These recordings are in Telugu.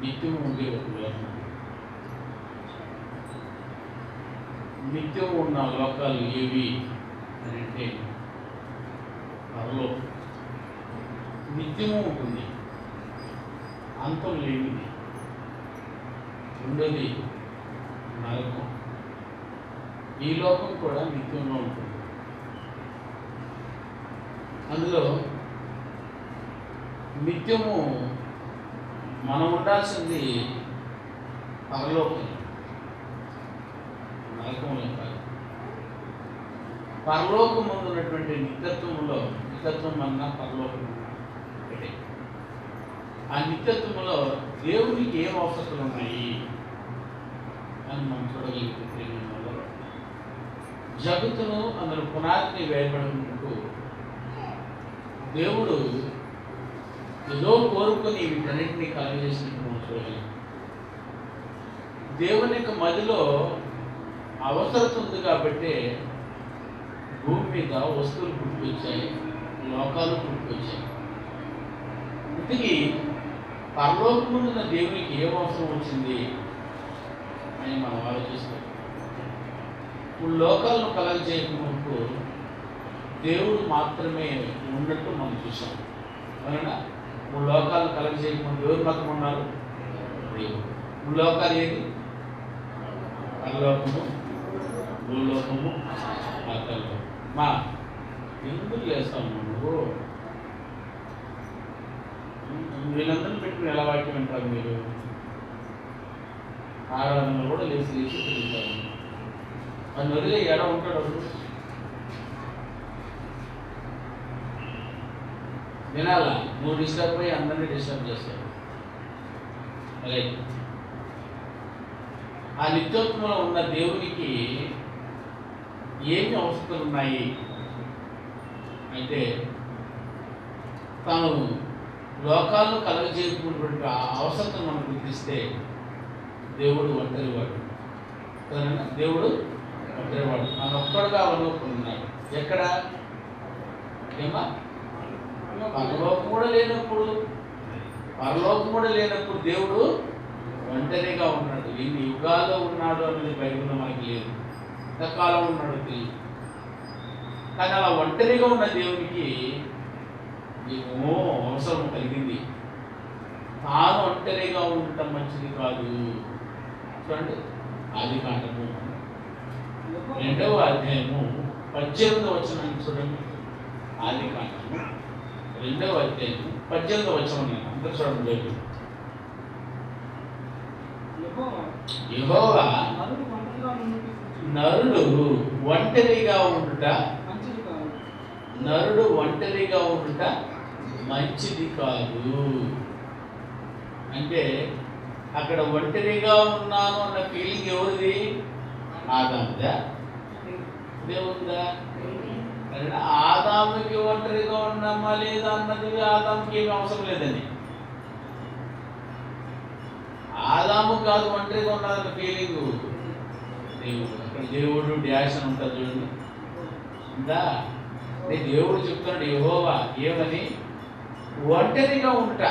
నిత్యము ఉండే ఒక లోకం. నిత్యం ఉన్న లోకాలు ఏవి అని అంటే పరలోకం నిత్యము ఉంటుంది, అంతం లేనిది. రెండోది నరకం. ఈ లోకం కూడా నిత్యంలో ఉంటుంది. అందులో నిత్యము మనం ఉండాల్సింది పరలోకం, నరకంలో కాదు. పరలోకం ముందు ఉన్నటువంటి నిత్యత్వం అన్నా పరలోకం ఒకటే. ఆ నిత్యత్వంలో దేవునికి ఏం అవసరాలు ఉన్నాయి అని మనం చూడగలిగితే జగత్తును అందులో పునాదిని వేయబడినట్టు దేవుడు ఏదో కోరుకొని వీటన్నింటినీ కలగజేసినట్టు మనం చూడగలం. దేవుని యొక్క మదిలో అవసరత ఉంది కాబట్టి భూమి మీద వస్తువులు పుట్టుకొచ్చాయి, లోకాలు పుట్టుకొచ్చాయి. ఇంతకీ పరలోకం ముందున్న దేవునికి ఏం అవసరం వచ్చింది అని మనం ఆలోచిస్తాం. ఇప్పుడు లోకాలను కలగజేయకు దేవుడు మాత్రమే ఉన్నట్టు మనం చూసాం. అవునా? మూడు లోకాలను కలగజేయకుండా ఎవరు మాత్రం ఉన్నారు? దేవుడు. మూడు లోకాలు ఏది? పరలోకము, భూలోకము, పాతాళలోకము. మా ఎందుకు చేస్తాము నువ్వు? వీళ్ళందరినీ పెట్టుకుని ఎలా వాక్యం వింటారు మీరు? ఆరాధనలు కూడా లేచి తిరుగుతారు. అని వదిలే ఎడ ఉంటాడు అప్పుడు వినాలా? నువ్వు డిస్టర్బ్ అయ్యి అందరినీ డిస్టర్బ్ చేస్తావు. అలాగే ఆ నిత్యోత్వంలో ఉన్న దేవునికి ఏమి అవసరాలు ఉన్నాయి అంటే తాను లోకాలను కలగజేయకున్నటువంటి అవసరం మనం గుర్తిస్తే దేవుడు ఒంటరివాడు. దేవుడు ఒంటరివాడు, మన ఒక్కడుగా ఉన్నాడు. ఎక్కడ? ఏమా? పరలోకం కూడా లేనప్పుడు దేవుడు ఒంటరిగా ఉన్నాడు. ఎన్ని యుగాల్లో ఉన్నాడు అనేది బైబిల్లో మనకి లేదు. ఎంతకాలం ఉన్నాడు తెలియదు. కానీ అలా ఒంటరిగా ఉన్న దేవునికి ఏమో అవసరం కలిగింది. తాను ఒంటరిగా ఉండటం మంచిది కాదు. చూడండి, ఆదికాండము 2వ అధ్యాయము 18వ వచనం చూడండి. ఆదికాండము 2వ అధ్యాయము 18వ వచనం. అందరూ చూడండి. యెహోవా నరుడు ఒంటరిగా ఉండుట మంచిది కాదు. అంటే అక్కడ ఒంటరిగా ఉన్నాను అన్న ఫీలింగ్ ఎవరిది? ఆదాముదా? దేవుందా? ఆదాముకి ఒంటరిగా ఉన్నామా లేదా అన్నది ఆదాముకి ఏమి అవసరం లేదని. ఆదాము కాదు ఒంటరిగా ఉన్నారన్న ఫీలింగ్ దేవుడు. అక్కడ దేవుడు డ్యాష్ అని ఉంటుంది చూడండి. ఇందా దేవుడు చెప్తున్నాడు యెహోవా ఏమని? ఒంటరిగా ఉంటా.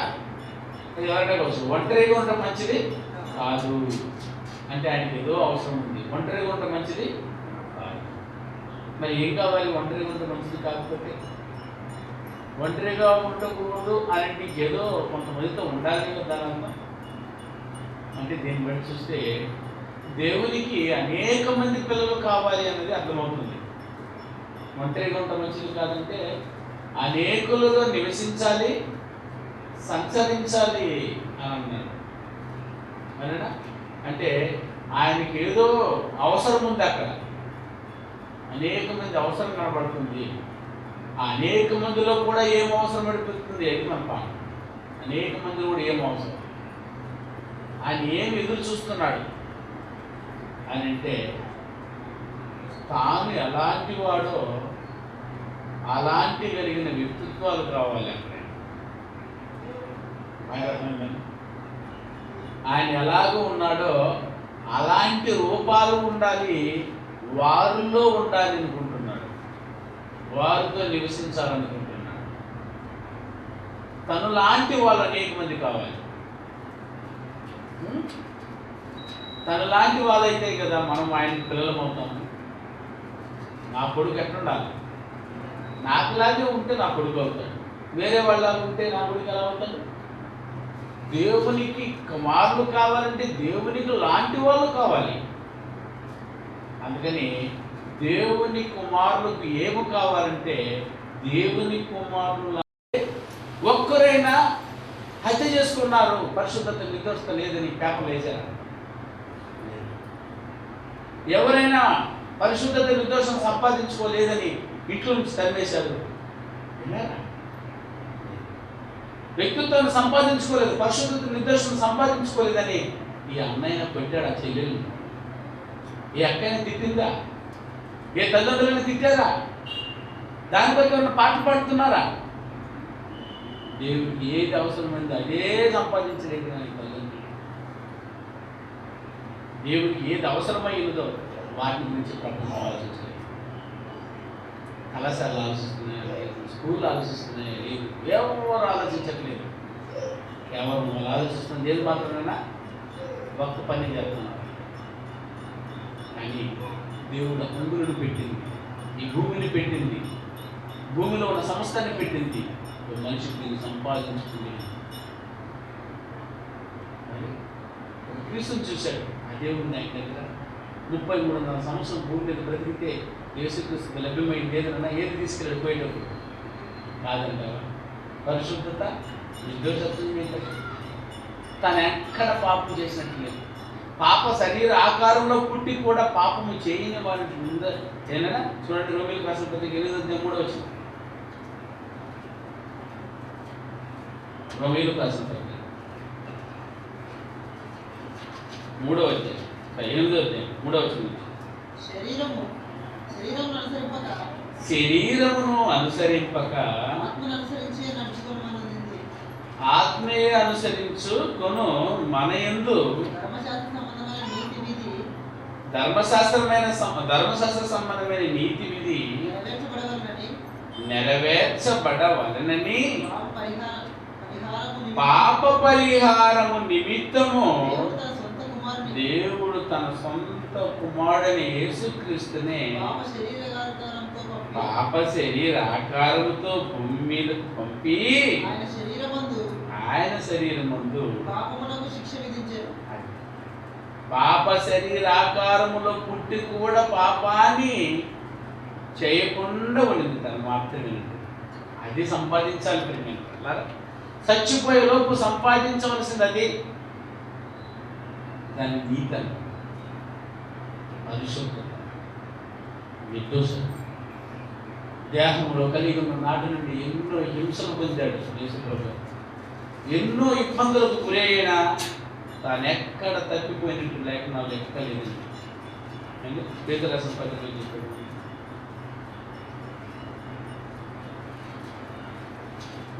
ఎవరైనా కావచ్చు, ఒంటరిగా ఉండటం మంచిది కాదు అంటే ఆయనకి ఏదో అవసరం ఉంది. ఒంటరిగా ఉండటం మంచిది కాదు. మరి ఏం కావాలి? ఒంటరిగా ఉండటం మంచిది కాకపోతే ఒంటరిగా ఉండకూడదు అని నీకు ఏదో కొంతమందితో ఉండాలి కదా. అంటే దీన్ని బట్టి చూస్తే దేవునికి అనేక మంది పిల్లలు కావాలి అనేది అర్థమవుతుంది. ఒంటరిగా ఉండటం మంచిది కాదంటే అనేకులుగా నివసించాలి, సంచరించాలి అని అన్నాడు. అరేనా? అంటే ఆయనకి ఏదో అవసరం ఉంది. అక్కడ అనేక మంది అవసరం కనబడుతుంది. ఆ అనేక మందిలో కూడా ఏం అవసరం పడిపోతుంది అది మన పాట. అనేక మంది కూడా ఏం అవసరం, ఆయన ఏం ఎదురు చూస్తున్నాడు అని అంటే తాను ఎలాంటి వాడో అలాంటి కలిగిన వ్యక్తిత్వాలు కావాలి. అక్కడ ఆయన ఎలాగో ఉన్నాడో అలాంటి రూపాలు ఉండాలి, వారిలో ఉండాలి అనుకుంటున్నాడు, వారితో నివసించాలనుకుంటున్నాడు. తను లాంటి వాళ్ళు అనేక మంది కావాలి. తన లాంటి వాళ్ళైతే కదా మనం ఆయన పిల్లలం అవుతాము. నా కొడుకు ఎట్లుండాలి? నాకులాగే ఉంటే నా కొడుకు అవుతాడు, వేరే వాళ్ళలాగా ఉంటే నా కొడుకు ఎలా అవుతాడు? దేవునికి కుమారులు కావాలంటే దేవునికి లాంటి వాళ్ళు కావాలి. అందుకని దేవుని కుమారులకు ఏమి కావాలంటే దేవుని కుమారులు ఒక్కరైనా హత్య చేసుకున్నారు, పరిశుద్ధత నిర్దోషత లేదని పేపర్లు వేశారు. ఎవరైనా పరిశుద్ధత నిర్దోషం సంపాదించుకోలేదని ఇంట్లో నుంచి తరిమేశారు. వ్యక్తిత్వాన్ని సంపాదించుకోలేదు, పరిశుద్ధత నిర్దోషం సంపాదించుకోలేదని ఈ అన్నయ్య పెట్టాడు, ఆ చెల్లెలు. ఏ అక్కయ్యని తిట్టిందా? ఏ తల్లిదండ్రులను తిట్టారా? దానిపై ఉన్న పాటలు పాడుతున్నారా? దేవుడికి ఏది అవసరమైందో అదే సంపాదించలేదు కానీ తల్లిదండ్రులు. దేవుడికి ఏది అవసరమైనదో వాటి గురించి ప్రపంచం ఆలోచించలేదు. కళాశాలలు ఆలోచిస్తున్నాయా లేదు, స్కూల్ ఆలోచిస్తున్నాయా లేదు, ఎవరు ఆలోచించట్లేదు. కేవలం వాళ్ళు ఆలోచిస్తున్నది ఏది మాత్రమేనా? ఒక్క పని చేస్తున్నారు. కానీ దేవుడు అంగులను పెట్టింది, ఈ భూమిని పెట్టింది, భూమిలో ఉన్న సంస్థని పెట్టింది, మనిషికి దీన్ని సంపాదించుకుంది. క్రీస్తుని చూశాడు, అదే ఉంది ఆయన దగ్గర. 33,000 సంవత్సరం భూమి మీద బ్రతికితే యేసుక్రీస్తుకు లభ్యమైంది ఏదన్నా, ఏది తీసుకెళ్ళి పోయేటప్పుడు కాదంటావా? పరిశుద్ధత, నిర్దోషత్వం ఏంటంటే తను ఎక్కడ పాపం చేసినట్టు లేదు. పాప శరీర ఆకారంలో పుట్టి కూడా పాపము చేయని వారికి ముందు ఏమైనా చూడండి. రోమిలకు రాసిన పత్రిక 8:3 వచ్చింది. రోమిలకు రాసిన పత్రిక 3వ అధ్యాయం 8వ అధ్యాయం 3వ వచనం. శరీరమును అనుసరింపక ఆత్మయే అనుసరించుకొను మన యందు ధర్మశాస్త్ర సంబంధమైన నీతి విధి నెరవేర్చబడవలనని పాప పరిహారము నిమిత్తము దేవుడు తన సొంత కుమారుడైన యేసుక్రీస్తునే పాప శరీర ఆకారముతో భూమి మీదకు పంపి ఆయన శరీరమందు పాప శరీరాకారములో పుట్టి కూడా పాపాన్ని చేయకుండా ఉండింది తను మాత్రమే. అది సంపాదించాలి. ప్రేమ చచ్చిపోయే లోపు సంపాదించవలసింది అది. దాని నీతను, పరిశుద్ధత, నిర్దోషం. దేహంలో కలిగి ఉన్న నాటి నుండి ఎన్నో హింసలు పొందాడు యేసుప్రభు. ఎన్నో ఇబ్బందులకు గురైనా తాను ఎక్కడ తప్పిపోయినట్టు లేఖనాలు ఎక్కలేదు. పేతురు రాసిన పత్రికలో చెప్పాడు.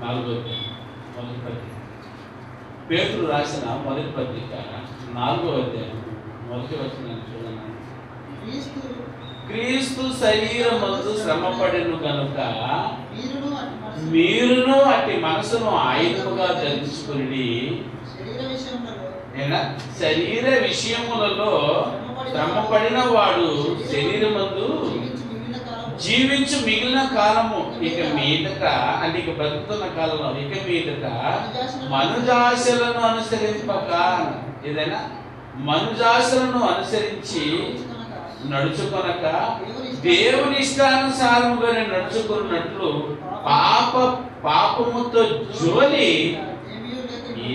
4వ అధ్యాయం మొదటి పత్రిక, పేతురు రాసిన మొదటి పత్రిక 4వ అధ్యాయం 1వ వచనం చూడండి. క్రీస్తు శరీరమందు శ్రమపడెను గనుక మీరును అట్టి మనసును ఆయుధముగా ధరించుకుని శరీర విషయములలో శ్రమపడిన వాడు శరీరమందు జీవించు మిగిలిన కాలము ఇక మీదట, అంటే ఇక బ్రతుకుతున్న కాలంలో ఇక మీదట మనుజాశలను అనుసరింపక, ఏదైనా మనుజాశలను అనుసరించి నడుచుకొనక దేవుని ఇష్టానుసారముగానే నడుచుకున్నట్లు పాపముతో జోలి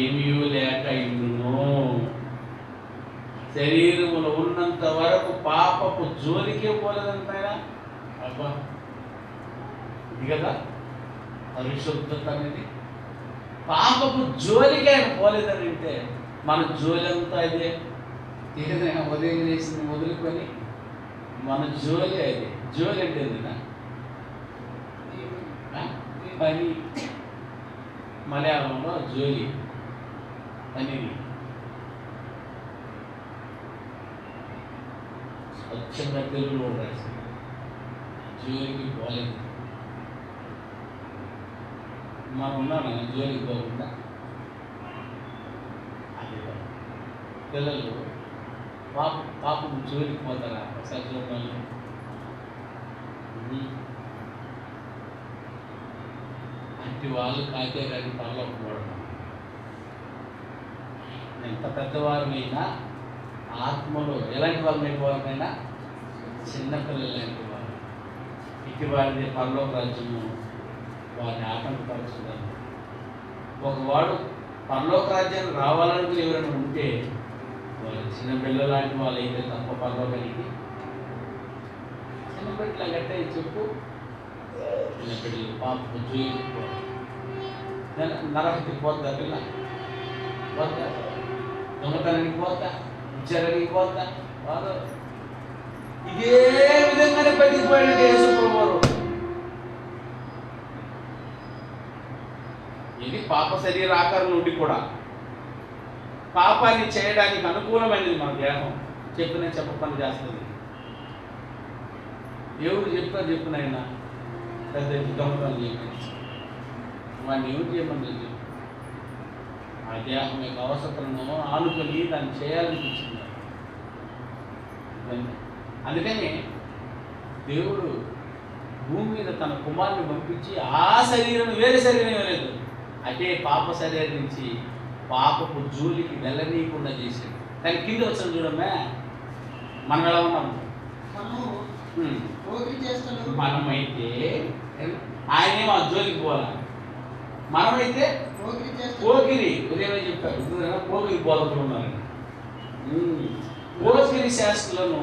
ఏమీ లేక ఇందును. శరీరములో ఉన్నంత వరకు పాపపు జోలికే పోలేదంటాయన. అబ్బా, ఇది కదా పరిశుద్ధత అనేది. పాపపు జోలికి ఆయన పోలేదని అంటే మన జోలి అంతా ఇదే. ఏదైనా ఉదయం చేసింది మొదలుకొని మన జోలి అది. జోలి అంటే పని, మలయాళంలో జోలి అనేది స్వచ్ఛంగా తెలుగులో రాసింది. జోలికి పోలేదు. మనం ఉన్నాను జోలికి పోకుండా. అది పిల్లలు పాపకు జోలికి పోతారా ఒకసారి చూడండి. అంటే వాళ్ళు కాకే కానీ పనులకు పోవడం. ఎంత పెద్దవారినైనా ఆత్మలో ఎలాంటి వాళ్ళని అయిపోవాలనైనా చిన్నపిల్లలు లాంటి వాళ్ళు. ఇటు వారిది పరలోక రాజ్యము వారిని ఆటంకపరచుదాము. ఒకవాడు పరలోక రాజ్యానికి రావాలనుకుని ఎవరైనా ఉంటే వాళ్ళు చిన్నపిల్లలు లాంటి వాళ్ళు అయితే తప్ప పరలోకానికి చిన్నపిల్లలు గట్టే చెప్పు. చిన్నపిల్లలు పాపకు జోలికి నరహత్యకి పోతా, పిల్ల పోతా, దొంగతనానికి పోతా, విచారానికి పోతా. వారు ఇదే విధంగానే బతికిపోయాడు యేసుప్రభువారు. ఇది పాప శరీర ఆకారం నుండి కూడా పాపాన్ని చేయడానికి అనుకూలమైనది మన దేహం. చెప్పిన చెప్పకుండా చేస్తుంది. దేవుడు చెప్పిన ఆయన పెద్ద దొంగతనం చేయమని వాడిని ఎవరు చేయమని చెప్పి ఆ దేహం యొక్క అవసరతలను ఆనుకొని దాన్ని చేయాలనిపించింది. అందుకని దేవుడు భూమి మీద తన కుమారుని పంపించి ఆ శరీరం వేరే శరీరం లేదు, అదే పాప శరీరం నుంచి పాపపు జోలికి వెళ్ళనీయకుండా చేశాడు. కానీ కింద వచ్చిన చూడమే మనం ఎలా ఉన్నాము. మనమైతే ఆయనేమో ఆ జోలికి పోవాలి. మనమైతే పోకిరి ఉదయమే చెప్పారు, పోకిరి బోధకులు ఉన్నారని. పోకిరి శాస్త్రులను,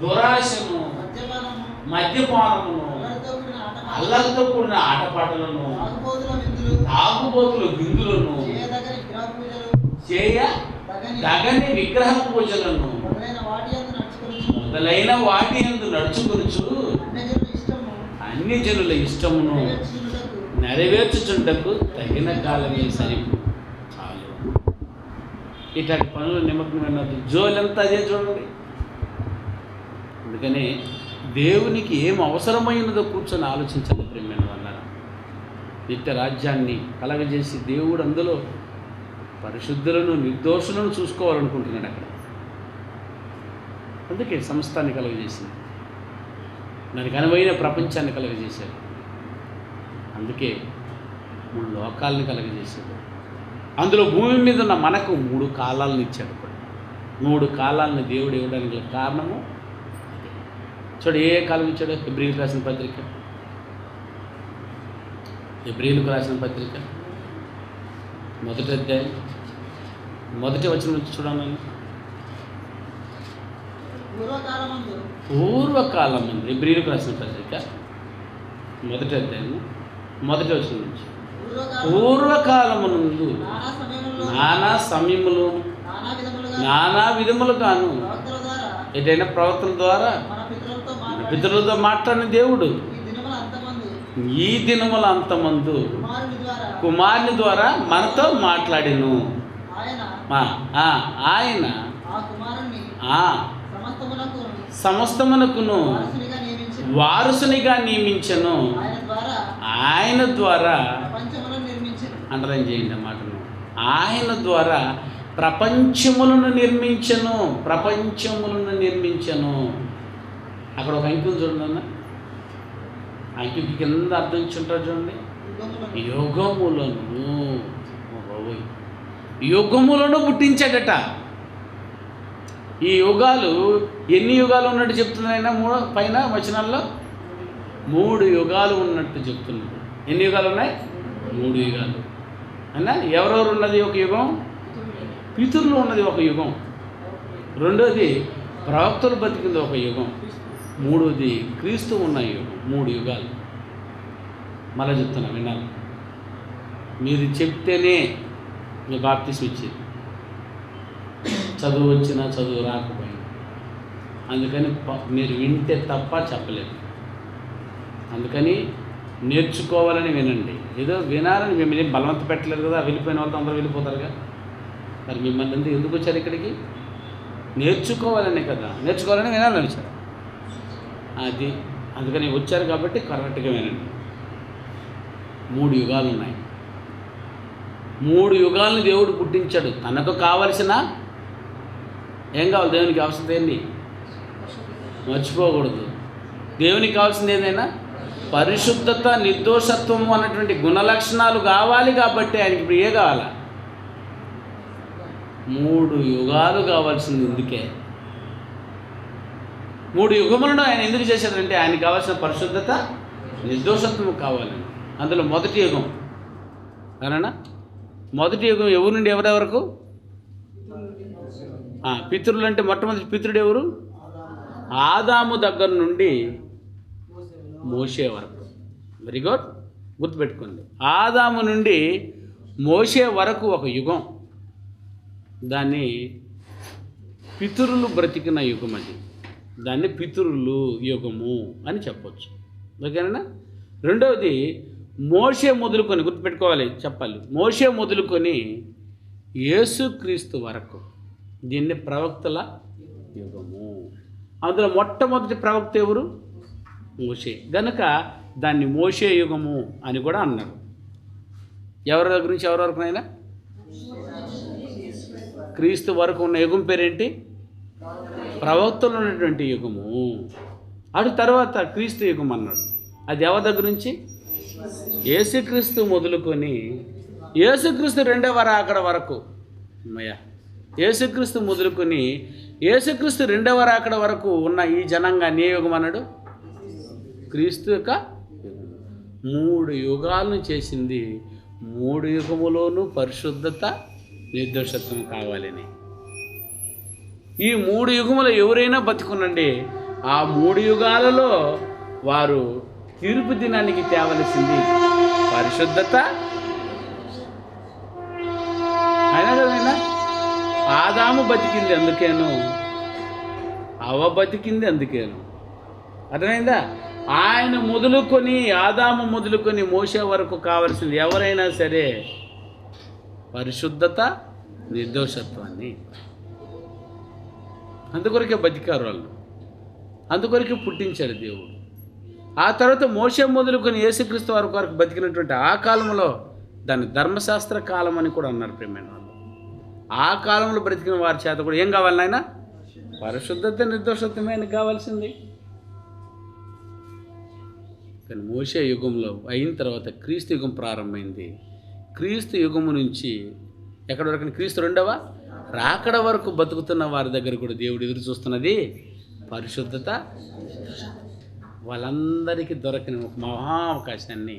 దురాశను, మద్యపానమును, అల్లరితో కూడిన ఆటపాటలను, తాగుబోతుల విందులను, చేయదగని విగ్రహ పూజలను మొదలైన వాటి యందు నడుచుకొనుచు అన్ని జనుల ఇష్టమును నెరవేర్చుచుంటకు తగిన కాలమే సరిపు చాలు. ఇట్లాంటి పనులు నిమగ్నమైనది జోలంతా అదే చూడండి. అందుకని దేవునికి ఏం అవసరమైనదో కూర్చొని ఆలోచించాలి ప్రేమైన వల్ల. నిత్య రాజ్యాన్ని కలగజేసి దేవుడు అందులో పరిశుద్ధులను నిర్దోషులను చూసుకోవాలనుకుంటున్నాడు అక్కడ. అందుకే సమస్తాన్ని కలగజేసింది, దానికి అనువైన ప్రపంచాన్ని కలగజేశాడు. అందుకే 3 లోకాలను కలగజేశాడు. అందులో భూమి మీద ఉన్న మనకు 3 కాలాలను ఇచ్చాడు. 3 కాలాలను దేవుడు ఇవ్వడానికి కారణము చూడు. ఏ కాలం ఇచ్చాడు? హెబ్రీయులకు రాసిన పత్రిక, హెబ్రీయులకు రాసిన పత్రిక 1వ అధ్యాయం 1వ వచనం నుంచి చూడండి. పూర్వకాలం ముందు హెబ్రీయులకు రాసిన పత్రిక 1వ అధ్యాయం 1వ వచనం నుంచి, పూర్వకాలము నందు నానా సమయములు నానా విధములుగాను ఏదైనా ప్రవక్తల ద్వారా పితరులతో మాట్లాడిన దేవుడు ఈ దినముల అంతమందు కుమారుని ద్వారా మనతో మాట్లాడిను. ఆయన సమస్తమునకును వారసునిగా నియమించను. ఆయన ద్వారా అండర్లైన్ చేయండి మాటను. ఆయన ద్వారా ప్రపంచములను నిర్మించను. ప్రపంచములను నిర్మించను. అక్కడ ఒక అంకెను చూడండి అన్న, అంకెకి కింద అర్థం ఇచ్చుంటారు చూడండి. యుగములను, యుగములను పుట్టించాడట. ఈ యుగాలు ఎన్ని యుగాలు ఉన్నట్టు చెప్తున్నాయినా పైన వచనాల్లో 3 యుగాలు ఉన్నట్టు చెప్తున్నాడు. ఎన్ని యుగాలు ఉన్నాయి? 3 యుగాలు అన్నా. ఎవరెవరు ఉన్నది ఒక యుగం? పితరులు ఉన్నది ఒక యుగం. రెండోది ప్రవక్తలు బతికింది ఒక యుగం. మూడోది క్రీస్తు ఉన్న యుగం. 3 యుగాలు. మళ్ళీ చెప్తున్నా విన్నాను. మీరు చెప్తేనే మీ బాప్తిస్మం ఇచ్చేది. చదువు వచ్చినా చదువు రాకపోయినా, అందుకని మీరు వింటే తప్ప చెప్పలేదు. అందుకని నేర్చుకోవాలని వినండి. ఏదో వినాలని మిమ్మల్ని బలవంత పెట్టలేదు కదా. వెళ్ళిపోయిన వాళ్ళతో అందరూ వెళ్ళిపోతారుగా. మరి మిమ్మల్ని ఎందుకు వచ్చారు ఇక్కడికి? నేర్చుకోవాలనే కదా. నేర్చుకోవాలని వినాలని వచ్చారు. అది అందుకని వచ్చారు కాబట్టి కరెక్ట్గా వినండి. 3 యుగాలు ఉన్నాయి. 3 యుగాలను దేవుడు పుట్టించాడు. తనకు కావలసిన ఏం కావాలి? దేవునికి కావాల్సింది ఏంటి? మర్చిపోకూడదు. దేవునికి కావాల్సింది ఏదైనా పరిశుద్ధత, నిర్దోషత్వము అన్నటువంటి గుణలక్షణాలు కావాలి. కాబట్టి ఆయనకి ఇప్పుడు ఏ కావాలా? 3 యుగాలు కావాల్సింది. ఇందుకే 3 యుగములను ఆయన ఎందుకు చేశాడంటే ఆయనకి కావాల్సిన పరిశుద్ధత, నిర్దోషత్వము కావాలని. అందులో మొదటి యుగం అవునా? మొదటి యుగం ఎవరి నుండి ఎవరెవరకు? పితరులు అంటే మొట్టమొదటి పితరుడు ఎవరు? ఆదాము దగ్గర నుండి మోషే వరకు. వెరీ గుడ్, గుర్తుపెట్టుకోండి. ఆదాము నుండి మోషే వరకు ఒక యుగం. దాన్ని పితరులు బ్రతికిన యుగం. అది దాన్ని పితరులు యుగము అని చెప్పొచ్చు. ఓకేనా? రెండవది మోషే మొదలుకొని, గుర్తుపెట్టుకోవాలి, చెప్పాలి, మోషే మొదలుకొని యేసుక్రీస్తు వరకు. దీన్ని ప్రవక్తల యుగము. అందులో మొట్టమొదటి ప్రవక్త ఎవరు? మోషే. గనుక దాన్ని మోషే యుగము అని కూడా అన్నారు. ఎవరి గురించి? ఎవరి వరకునైనా క్రీస్తు వరకు ఉన్న యుగం పేరేంటి? ప్రవక్తలు ఉన్నటువంటి యుగము. అటు తర్వాత క్రీస్తు యుగం అన్నాడు. అది ఎవరి దగ్గర నుంచి? యేసుక్రీస్తు మొదలుకొని యేసుక్రీస్తు రెండవ రాకడ వరకు. యేసుక్రీస్తు మొదలుకొని యేసుక్రీస్తు రెండవ రాకడ వరకు ఉన్న ఈ జనాంగాన్ని ఏ యుగం అన్నాడు? క్రీస్తు యొక్క 3 యుగాలను చేసింది. 3 యుగములోనూ పరిశుద్ధత, నిర్దోషత్వం కావాలని. ఈ 3 యుగములు ఎవరైనా బతికునండి, ఆ 3 యుగాలలో వారు తీర్పు దినానికి తేవలసింది పరిశుద్ధత. అయినా కదైనా ఆదాము బతికింది అందుకేను, అవ్వ బతికింది అందుకేను. అర్థమైందా? ఆయన మొదలుకొని, ఆదాము మొదలుకొని మోషే వరకు కావలసింది ఎవరైనా సరే పరిశుద్ధత, నిర్దోషత్వాన్ని. అందుకొరకే బతికారు వాళ్ళు, అందుకొరకే పుట్టించాడు దేవుడు. ఆ తర్వాత మోషే మొదలుకొని యేసుక్రీస్తు వరకు బతికినటువంటి ఆ కాలంలో దాన్ని ధర్మశాస్త్ర కాలం అని కూడా అన్నారు ప్రేమైన వాళ్ళు. ఆ కాలంలో బ్రతికిన వారి చేత కూడా ఏం కావాలి నాయన? పరిశుద్ధత, నిర్దోషత్వమే కావాల్సింది. కానీ మోషే యుగంలో అయిన తర్వాత క్రీస్తు యుగం ప్రారంభమైంది. క్రీస్తు యుగము నుంచి ఎక్కడి వరకు? క్రీస్తు రెండవ రాకడ వరకు బతుకుతున్న వారి దగ్గర కూడా దేవుడు ఎదురు చూస్తున్నది పరిశుద్ధత. వాళ్ళందరికీ దొరకని ఒక మహా అవకాశాన్ని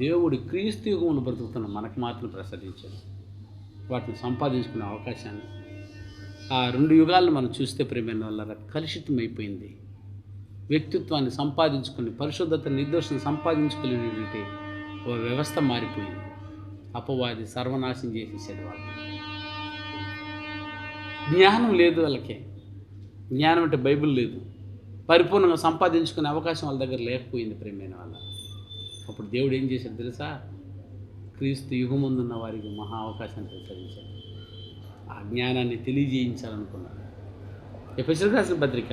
దేవుడు క్రీస్తు యుగములు బ్రతుకుతున్న మనకు మాత్రం ప్రసాదించాడు. వాటిని సంపాదించుకునే అవకాశాన్ని. ఆ 2 యుగాలను మనం చూస్తే ప్రేమైన వల్ల కలుషితం అయిపోయింది. వ్యక్తిత్వాన్ని సంపాదించుకుని, పరిశుద్ధత, నిర్దోషం సంపాదించుకునేటువంటి ఓ వ్యవస్థ మారిపోయింది. అపవాది సర్వనాశం చేసేసాడు వాళ్ళు. జ్ఞానం లేదు వాళ్ళకి. జ్ఞానం అంటే బైబిల్ లేదు. పరిపూర్ణంగా సంపాదించుకునే అవకాశం వాళ్ళ దగ్గర లేకపోయింది ప్రేమైన వాళ్ళ. అప్పుడు దేవుడు ఏం చేశాడు తెలుసా? క్రీస్తు యుగముందున్న వారికి మహా అవకాశాన్ని ప్రసాదించాడు. ఆ జ్ఞానాన్ని తెలియజేయించాలనుకున్నాడు. ఎఫెసీయులకు రాసిన పత్రిక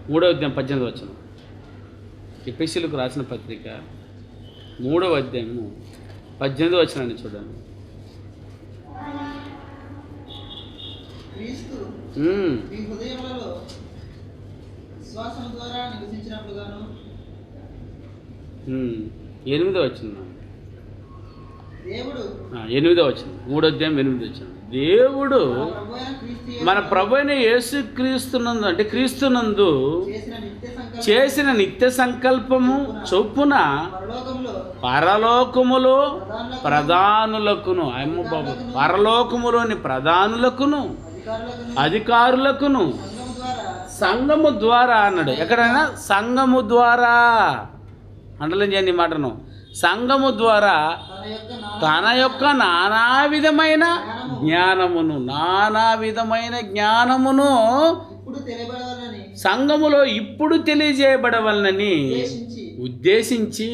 3వ అధ్యాయం 18వ వచనం. ఎఫెసీయులకు రాసిన పత్రిక 3వ అధ్యాయము 18వ వచనాన్ని చూడండి. క్రీస్తు మీ హృదయములలో విశ్వాసం ద్వారా నివసించినట్లుగాను. 8వ వచనం. దేవుడు 8వ వచనం. 3వ అధ్యాయం 8వ వచనం. దేవుడు మన ప్రభు అయిన యేసుక్రీస్తునందు, అంటే క్రీస్తునందు చేసిన నిత్య సంకల్పము చొప్పున పరలోకములో ప్రధానులకును, అమ్మ బాబు, పరలోకములోని ప్రధానులకును, అధికారులకును, సంఘము ద్వారా అన్నాడు. ఎక్కడైనా సంఘము ద్వారా అండర్లైన్ చేయండి ఈ మాటను. సంఘము ద్వారా తన యొక్క నానా విధమైన జ్ఞానమును సంఘములో ఇప్పుడు తెలియజేయబడవలనని ఉద్దేశించి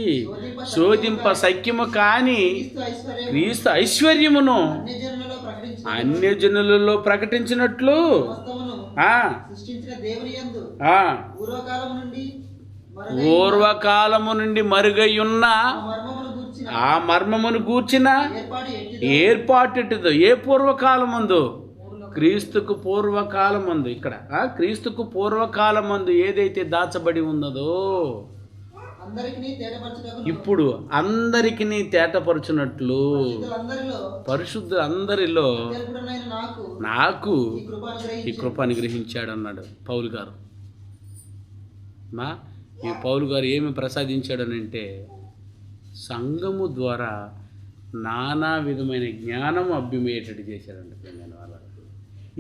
శోధింప సఖ్యము కాని క్రీస్తు ఐశ్వర్యమును అన్యజనులలో ప్రకటించినట్లు పూర్వకాలము నుండి మరుగయ్యున్న ఆ మర్మమును గూర్చిన ఏర్పాటు. ఏ పూర్వకాలమందు? క్రీస్తుకు పూర్వకాలమందు ఇక్కడ క్రీస్తుకు పూర్వకాలమందు ఏదైతే దాచబడి ఉన్నదో అందరికిని తేటపరచుటకును ఇప్పుడు అందరికిని తేటపరచునట్లు అందరిలో పరిశుద్ధులందరిలో అత్యల్పుడనైన నాకు ఈ కృప ఈ కృప అనుగ్రహించాడు అన్నాడు పౌలు గారు. ఈ పౌలు గారు ఏమి ప్రసాదించాడనంటే సంఘము ద్వారా నానా విధమైన జ్ఞానము అభ్యుమయ్యేటట్టు చేశాడండి ప్రియమైన వాళ్ళ.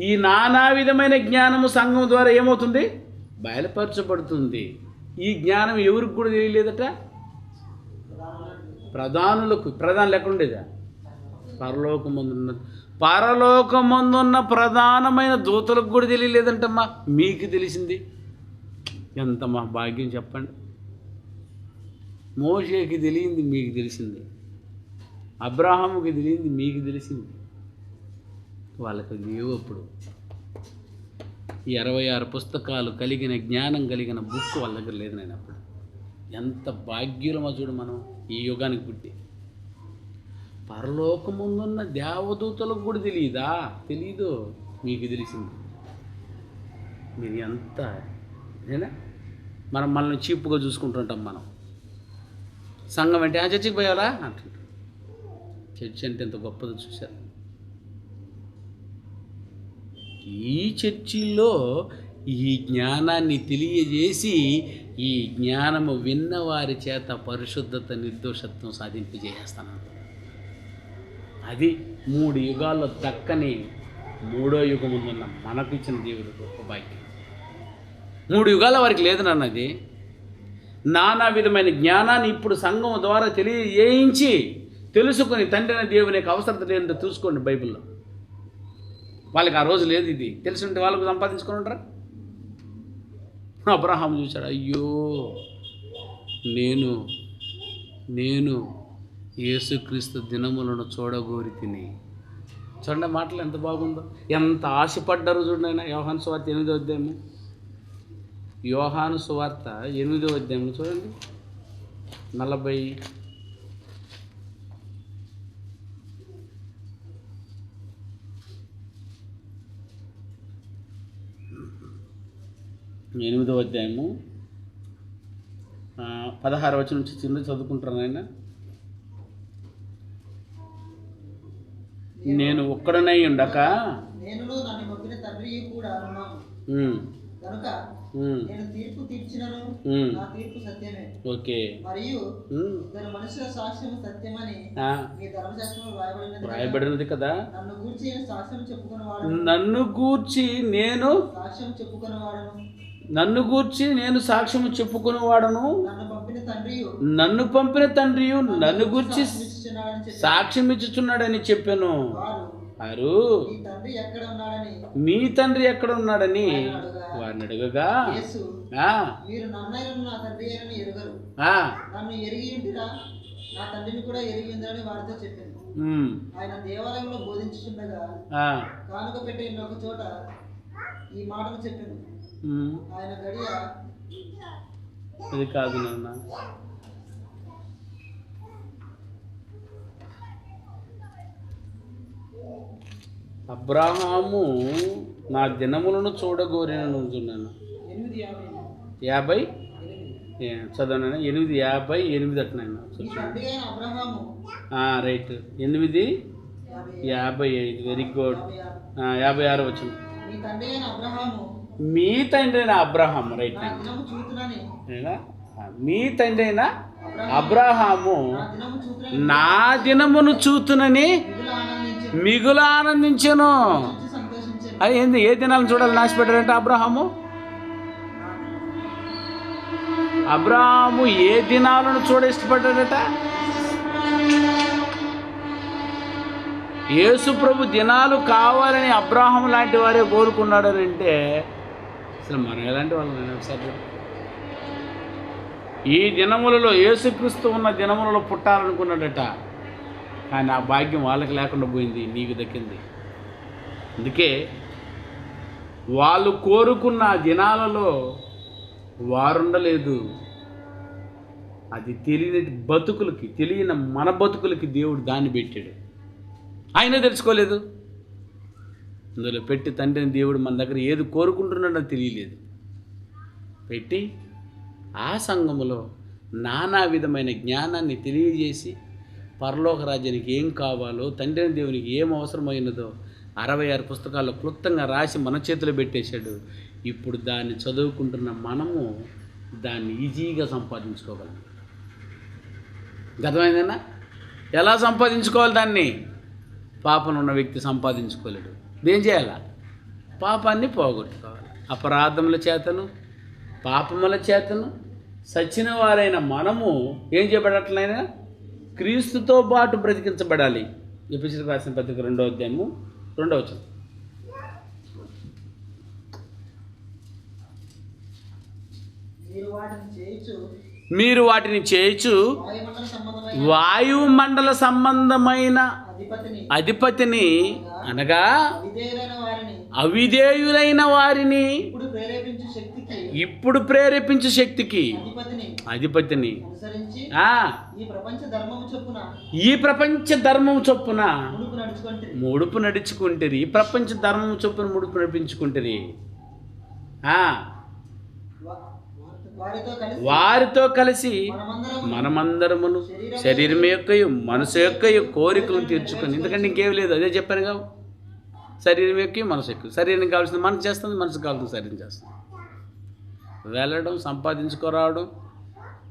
ఈ నానా విధమైన జ్ఞానము సంఘం ద్వారా ఏమవుతుంది? బయలుపరచబడుతుంది. ఈ జ్ఞానం ఎవరికి కూడా తెలియలేదట? ప్రధానులకు. ప్రధానులు ఎక్కడుండేదా? పరలోకమందున్న ప్రధానమైన దూతలకు కూడా తెలియలేదంటమ్మా. మీకు తెలిసింది. ఎంత మా భాగ్యం చెప్పండి. మోషేకి తెలియంది మీకు తెలిసింది, అబ్రాహాముకి తెలియంది మీకు తెలిసింది. వాళ్ళకి లేవు. అప్పుడు ఈ 66 పుస్తకాలు కలిగిన జ్ఞానం కలిగిన బుక్ వాళ్ళ దగ్గర లేదు. నేను అప్పుడు ఎంత భాగ్యులమో చూడు మనం ఈ యుగానికి పుట్టి. పరలోకముందున్న దేవదూతలకు కూడా తెలియదా? తెలీదు. మీకు తెలిసింది. మీరు ఎంత నేనా మనం మనల్ని చీప్గా చూసుకుంటుంటాం. మనం సంఘం అంటే చర్చికి పోయాలా అంటుంటాం. చర్చి అంటే ఎంత గొప్పదో చూశారు. ఈ చర్చిలో ఈ జ్ఞానాన్ని తెలియజేసి ఈ జ్ఞానము విన్నవారి చేత పరిశుద్ధత నిర్దోషత్వం సాధింపజేస్తాను. అది 3 యుగాల్లో దక్కని 3వ యుగం ఉందన్న మనకు ఇచ్చిన దేవుడు గొప్ప భాగ్యం. 3 యుగాల వారికి లేదు నాన్నది. నానా విధమైన జ్ఞానాన్ని ఇప్పుడు సంఘం ద్వారా తెలియజేయించి తెలుసుకొని తండ్రిన దేవుని యొక్క అవసరత లేదో చూసుకోండి. బైబిల్లో వాళ్ళకి ఆ రోజు లేదు. ఇది తెలిసి ఉంటే వాళ్ళకు సంపాదించుకొని ఉంటారా? అబ్రహాం చూశాడు, అయ్యో నేను యేసుక్రీస్తు దినములను చూడగోరి తిని. చూడండి మాటలు ఎంత బాగుందో, ఎంత ఆశపడ్డారు చూడండి. యోహాను సువార్త 8వ అధ్యాయము. యోహాను సువార్త 8వ అధ్యాయం చూడండి 8వ అధ్యాయము 16వ వచనం నుంచి కింద చదువుకుంటాను. ఆయన నేను ఒక్కడనై ఉండక నేనును నన్ను పంపిన తండ్రి కూడా కనుక నేను తీర్పు తీర్చినను నా తీర్పు సత్యమే. ఓకే. మరియు ఇద్దరు మనుషుల సాక్ష్యం సత్యమని మీ ధర్మశాస్త్రంలో రాయబడినది కదా. నన్ను గూర్చి నేను సాక్ష్యం చెప్పుకునేవాడు. నన్ను గూర్చి నేను సాక్ష్యం చెప్పుకునేవాడను. నన్ను పంపిన తండ్రియు నన్ను గూర్చి సాక్ష్యం ఇచ్చుచున్నాడని చెప్పాను. వారు మీ తండ్రి ఎక్కడ ఉన్నాడని వారిని అడగగా నన్ను ఎరిగి ఉంటిరా, నా తండ్రిని కూడా ఎరిగి ఉందని వారితో చెప్పాను. ఆయన దేవాలయంలో బోధించుచుండగా కానుక పెట్టిన ఒక చోట ఈ మాటలు చెప్పాను. ఆయన గడియ అది కాదు నాన్న. అబ్రహాము నా దినములను చూడగోరినను. 50 చదవనా? 8:58 అట్నైనా రైట్. 8:55 very good. 56 వచ్చిన మీ తండ్రి అయిన అబ్రహాము రైట్. మీ తండ్రి అయిన అబ్రహాము నా దినమును చూతునని మిగులు ఆనందించాను. అది ఏంది? ఏ దినాలను చూడాలని నాశపెట్టాడంటే అబ్రహాము ఏ దినాలను చూడ ఇష్టపడ్డాడట? యేసు ప్రభు దినాలు కావాలని అబ్రహాము లాంటి వారే కోరుకున్నాడని అంటే అసలు మనం ఎలాంటి వాళ్ళని ఒకసారి ఈ దినములలో యేసుక్రీస్తు ఉన్న దినములలో పుట్టాలనుకున్నాడట. కానీ ఆ భాగ్యం వాళ్ళకి లేకుండా పోయింది, నీకు దక్కింది. అందుకే వాళ్ళు కోరుకున్న దినాలలో వారుండలేదు. అది తెలియని బతుకులకి, తెలియని మన బతుకులకి దేవుడు దాన్ని పెట్టాడు. ఆయన తెలుసుకోలేదు. అందులో పెట్టి తండ్రిని దేవుడు మన దగ్గర ఏది కోరుకుంటున్నాడో తెలియలేదు. పెట్టి ఆ సంఘములో నానా విధమైన జ్ఞానాన్ని తెలియజేసి పరలోక రాజ్యానికి ఏం కావాలో, తండ్రిని దేవునికి ఏం అవసరమైనదో 66 పుస్తకాల్లో క్లుప్తంగా రాసి మన చేతిలో పెట్టేశాడు. ఇప్పుడు దాన్ని చదువుకుంటున్న మనము దాన్ని ఈజీగా సంపాదించుకోగలం. గతమైందన్నా ఎలా సంపాదించుకోవాలి దాన్ని? పాపం ఉన్న వ్యక్తి సంపాదించుకోలేడు. ఏం చేయాలా? పాపాన్ని పోగొట్టుకోవాలి. అపరాధముల చేతను పాపముల చేతను సచ్చిన వారైన మనము ఏం చేయబడట్లైనా క్రీస్తుతో పాటు బ్రతికించబడాలి. ఎఫెసీయులకు రాసిన పత్రిక 2వ అధ్యాయము 2వ వచనం. మీరు వాటిని చేయుచు వాయుమండల సంబంధమైన అధిపతిని అనగా అవిధేయులైన వారిని ఇప్పుడు ప్రేరేపించు శక్తికి అధిపతిని ఈ ప్రపంచ ధర్మము చొప్పున ముడుపు నడుచుకుంటారు. ఈ ప్రపంచ ధర్మము చొప్పున ముడుపు నడిపించుకుంటారు. వారితో కలిసి మనమందరమును శరీరం యొక్క మనసు యొక్క కోరికలను తీర్చుకొని, ఎందుకంటే ఇంకేం లేదు, అదే చెప్పాను కదా, శరీరం యొక్క మనసు యొక్క. శరీరం కావాల్సింది మనసు చేస్తుంది, మనసు కావాల్సింది శరీరం చేస్తుంది. వెళ్ళడం, సంపాదించుకోరావడం,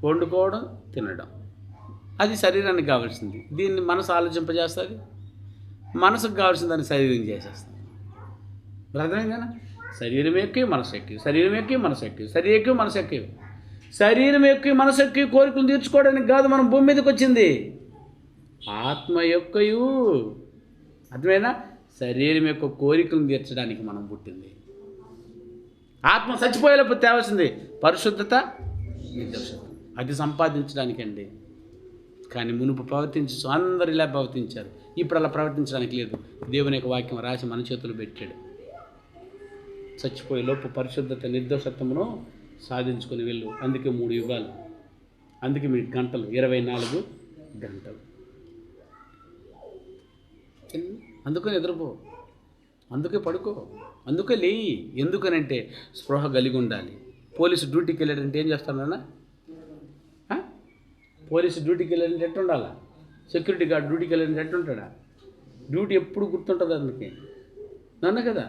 వండుకోవడం, తినడం, అది శరీరానికి కావాల్సింది. దీన్ని మనసు ఆలోచింపజేస్తుంది, మనసుకు కావాల్సింది దాన్ని శరీరం చేసేస్తుంది. అర్థమైంది కదా? శరీరం ఎక్కువ మనసు ఎక్కువ, శరీరం ఎక్కువ మనసు ఎక్కువ, శరీరం ఎక్కువ మనసు ఎక్కువ. శరీరం ఎక్కువ మనసు ఎక్కువ కోరికలు తీర్చుకోవడానికి కాదు మనం భూమి మీదకి వచ్చింది. ఆత్మ యొక్కయు, అర్థమైనా, శరీరం యొక్క కోరికలను తీర్చడానికి మనం పుట్టింది. ఆత్మ చచ్చిపోయేటప్పుడు తేవాల్సింది పరిశుద్ధత, నిర్దోషత. అది సంపాదించడానికండి. కానీ మునుపు ప్రవర్తించు అందరు ఇలా ప్రవర్తించారు, ఇప్పుడు అలా ప్రవర్తించడానికి లేదు. దేవుని యొక్క వాక్యం రాసి మన చేతులు పెట్టాడు. చచ్చిపోయే లోపు పరిశుద్ధత, నిర్దోషత్వమును సాధించుకొని వెళ్ళు. అందుకే 3 యుగాలు, అందుకే మీ గంటలు 24 గంటలు. అందుకని నిద్రపో, అందుకే పడుకో, అందుకే లేయి. ఎందుకనంటే స్పృహ కలిగి ఉండాలి. పోలీసు డ్యూటీకి వెళ్ళాడంటే ఏం చేస్తానన్నా? పోలీసు డ్యూటీకి వెళ్ళాడంటే ఎట్టు ఉండాలా? సెక్యూరిటీ గార్డ్ డ్యూటీకి వెళ్ళాడంటే ఎట్టుంటాడా? డ్యూటీ ఎప్పుడు గుర్తుంటుంది అందుకే. నన్ను కదా,